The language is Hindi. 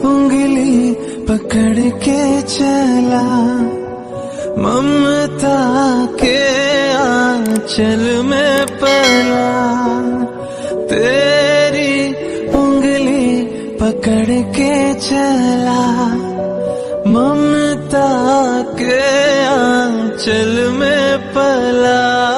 उंगली पकड़ के चला, ममता के आंचल में पला। तेरी उंगली पकड़ के चला, ममता के आंचल में पला।